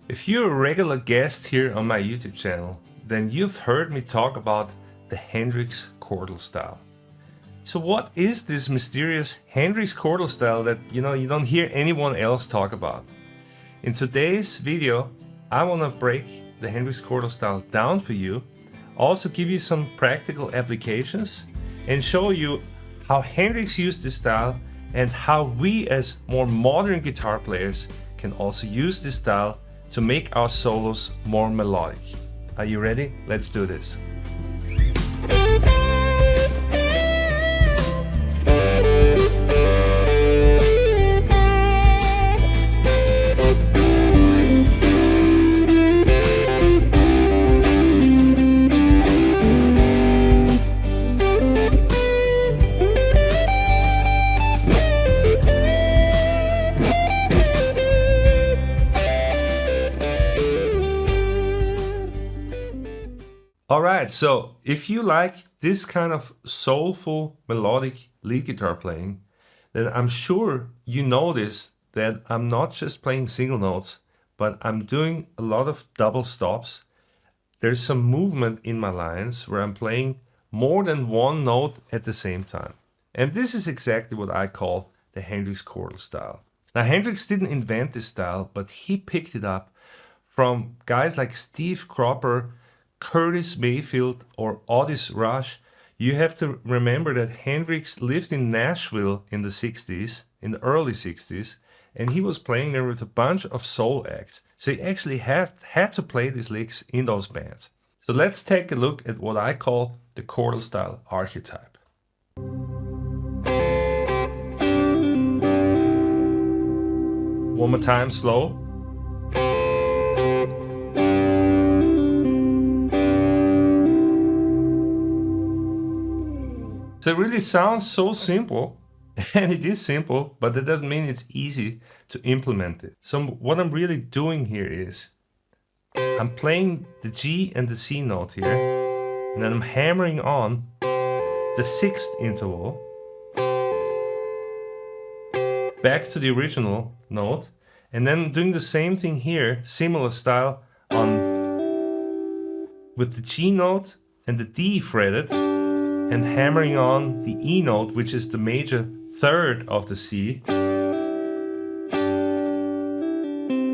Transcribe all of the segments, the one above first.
If you're a regular guest here on my YouTube channel, then you've heard me talk about the Hendrix Chordal Style. So what is this mysterious Hendrix Chordal Style that you don't hear anyone else talk about? In today's video, I want to break the Hendrix Chordal Style down for you, also give you some practical applications and show you how Hendrix used this style and how we as more modern guitar players can also use this style to make our solos more melodic. Are you ready? Let's do this. Alright, so if you like this kind of soulful melodic lead guitar playing, then I'm sure you notice that I'm not just playing single notes, but I'm doing a lot of double stops. There's some movement in my lines where I'm playing more than one note at the same time. And this is exactly what I call the Hendrix Chordal Style. Now Hendrix didn't invent this style, but he picked it up from guys like Steve Cropper, Curtis Mayfield or Otis Rush. You have to remember that Hendrix lived in Nashville in the 60s, in the early 60s, and he was playing there with a bunch of soul acts. So he actually had to play these licks in those bands. So let's take a look at what I call the chordal style archetype. One more time, slow. So it really sounds so simple, and it is simple, but that doesn't mean it's easy to implement it. So what I'm really doing here is I'm playing the G and the C note here, and then I'm hammering on the sixth interval back to the original note, and then doing the same thing here, similar style, with the G note and the D fretted, and hammering on the E note, which is the major third of the C.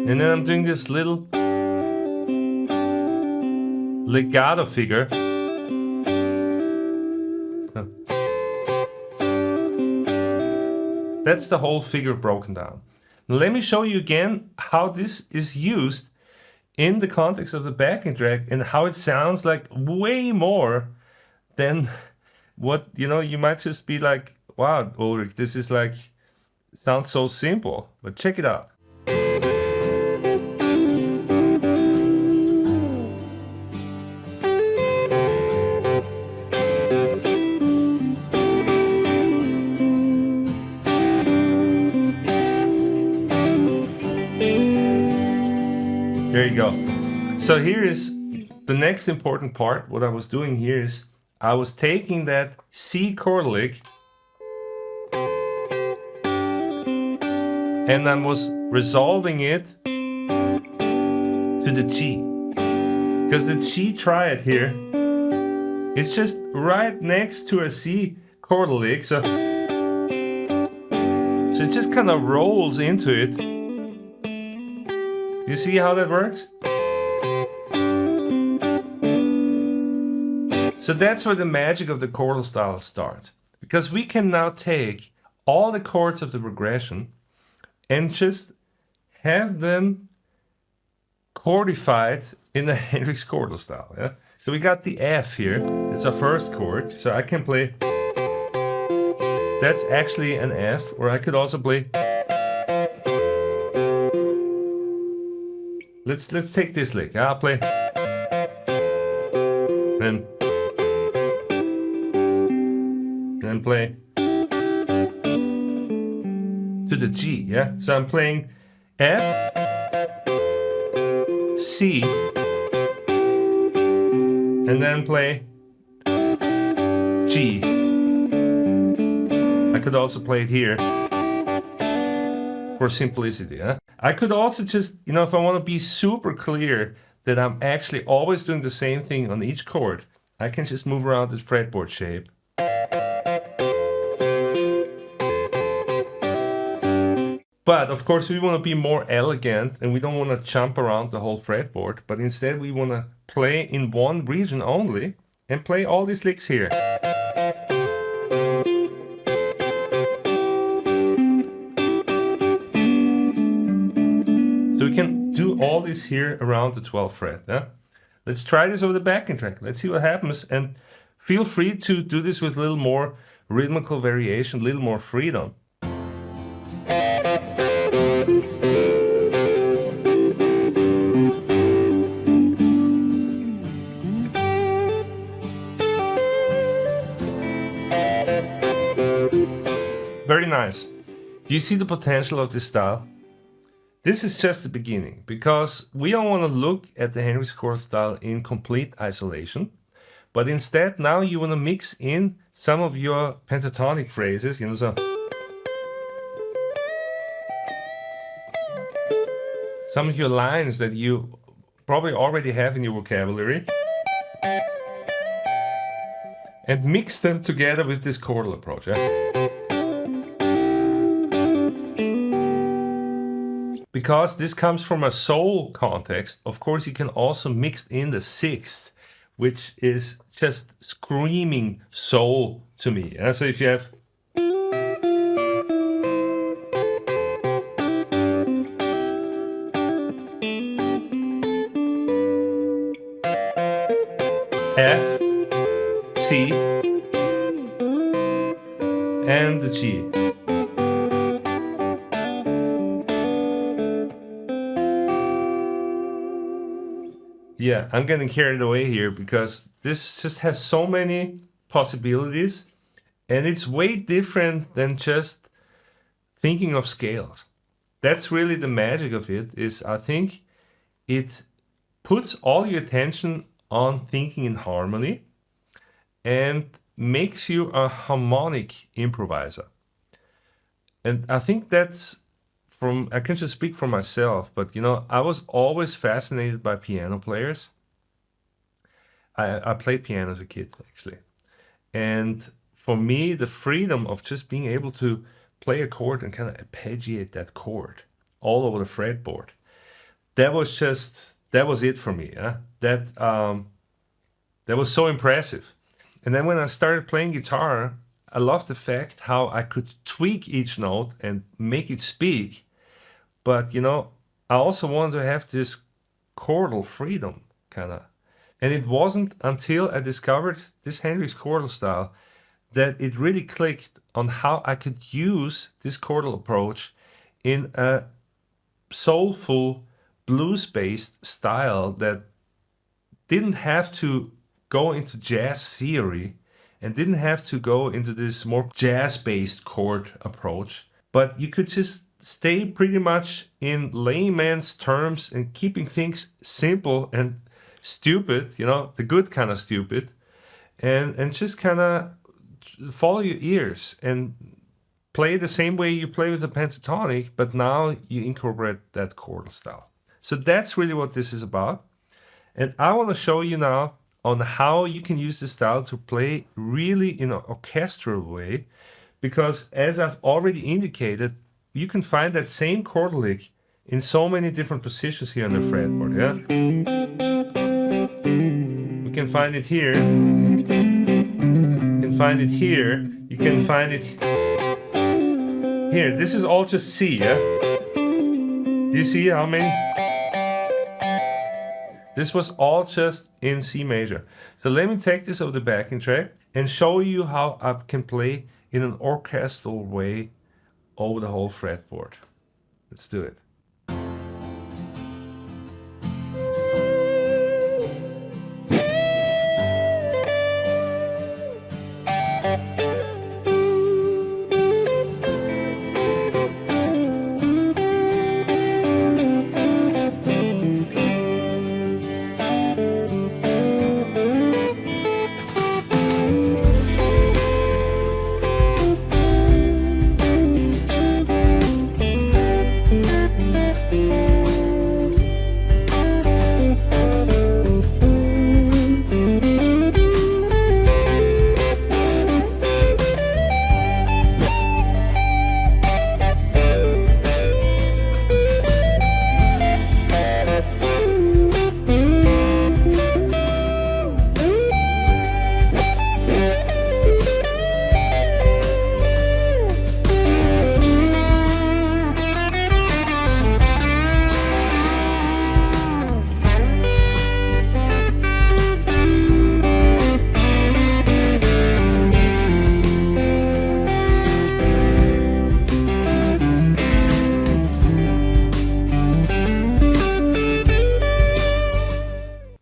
And then I'm doing this little legato figure. That's the whole figure broken down. Now let me show you again how this is used in the context of the backing track and how it sounds like way more than what, you might just be like, wow, Ulrich, this is like, sounds so simple, but check it out. There you go. So here is the next important part. What I was doing here is I was taking that C chord lick and I was resolving it to the G, because the G triad here is just right next to a C chord lick, so it just kind of rolls into it. You see how that works? So that's where the magic of the chordal style starts, because we can now take all the chords of the progression and just have them chordified in the Hendrix Chordal Style. Yeah? So we got the F here, it's our first chord, so I can play, that's actually an F, or I could also play, let's take this lick, I'll play, then play to the G, yeah? So I'm playing F, C, and then play G. I could also play it here for simplicity, huh? I could also just, if I want to be super clear that I'm actually always doing the same thing on each chord, I can just move around this fretboard shape. But of course we want to be more elegant and we don't want to jump around the whole fretboard, but instead we want to play in one region only and play all these licks here. So we can do all this here around the 12th fret. Yeah? Let's try this over the backing track. Let's see what happens, and feel free to do this with a little more rhythmical variation, a little more freedom. Very nice. Do you see the potential of this style? This is just the beginning, because we don't want to look at the Hendrix Chordal Style in complete isolation, but instead now you want to mix in some of your pentatonic phrases, so some of your lines that you probably already have in your vocabulary, and mix them together with this chordal approach. Because this comes from a soul context, of course you can also mix in the 6th, which is just screaming soul to me. So if you have F, C, and the G. Yeah, I'm getting carried away here because this just has so many possibilities, and it's way different than just thinking of scales. That's really the magic of it, is I think it puts all your attention on thinking in harmony and makes you a harmonic improviser. And I think that's I can just speak for myself, but I was always fascinated by piano players. I played piano as a kid, actually. And for me, the freedom of just being able to play a chord and kind of arpeggiate that chord all over the fretboard, that was it for me. That was so impressive. And then when I started playing guitar, I loved the fact how I could tweak each note and make it speak. But, I also wanted to have this chordal freedom, kind of. And it wasn't until I discovered this Hendrix Chordal Style that it really clicked on how I could use this chordal approach in a soulful, blues-based style that didn't have to go into jazz theory and didn't have to go into this more jazz-based chord approach. But you could just stay pretty much in layman's terms and keeping things simple and stupid, the good kind of stupid, and just kind of follow your ears and play the same way you play with the pentatonic, but now you incorporate that chordal style. So that's really what this is about. And I want to show you now on how you can use this style to play really in an orchestral way, because as I've already indicated, you can find that same chord lick in so many different positions here on the fretboard. We can find it here. You can find it here. You can find it here. This is all just C. Do you see how many? This was all just in C major. So let me take this over the backing track and show you how I can play in an orchestral way over the whole fretboard. Let's do it.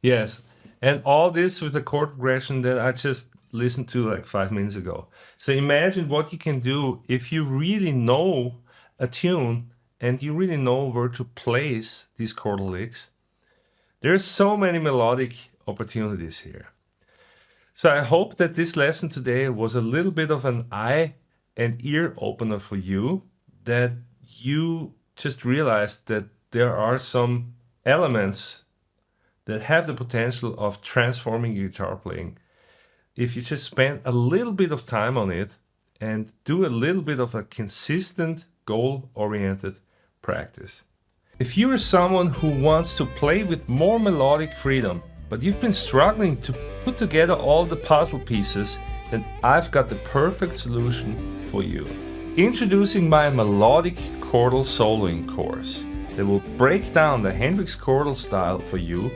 Yes. And all this with the chord progression that I just listened to like 5 minutes ago. So imagine what you can do if you really know a tune and you really know where to place these chordal licks. There's so many melodic opportunities here. So I hope that this lesson today was a little bit of an eye and ear opener for you, that you just realized that there are some elements that have the potential of transforming your guitar playing if you just spend a little bit of time on it and do a little bit of a consistent, goal-oriented practice. If you are someone who wants to play with more melodic freedom, but you've been struggling to put together all the puzzle pieces, then I've got the perfect solution for you. Introducing my melodic chordal soloing course that will break down the Hendrix Chordal Style for you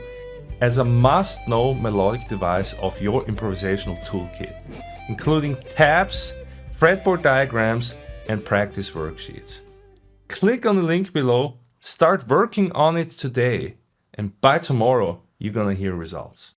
as a must-know melodic device of your improvisational toolkit, including tabs, fretboard diagrams, and practice worksheets. Click on the link below, start working on it today, and by tomorrow, you're gonna hear results.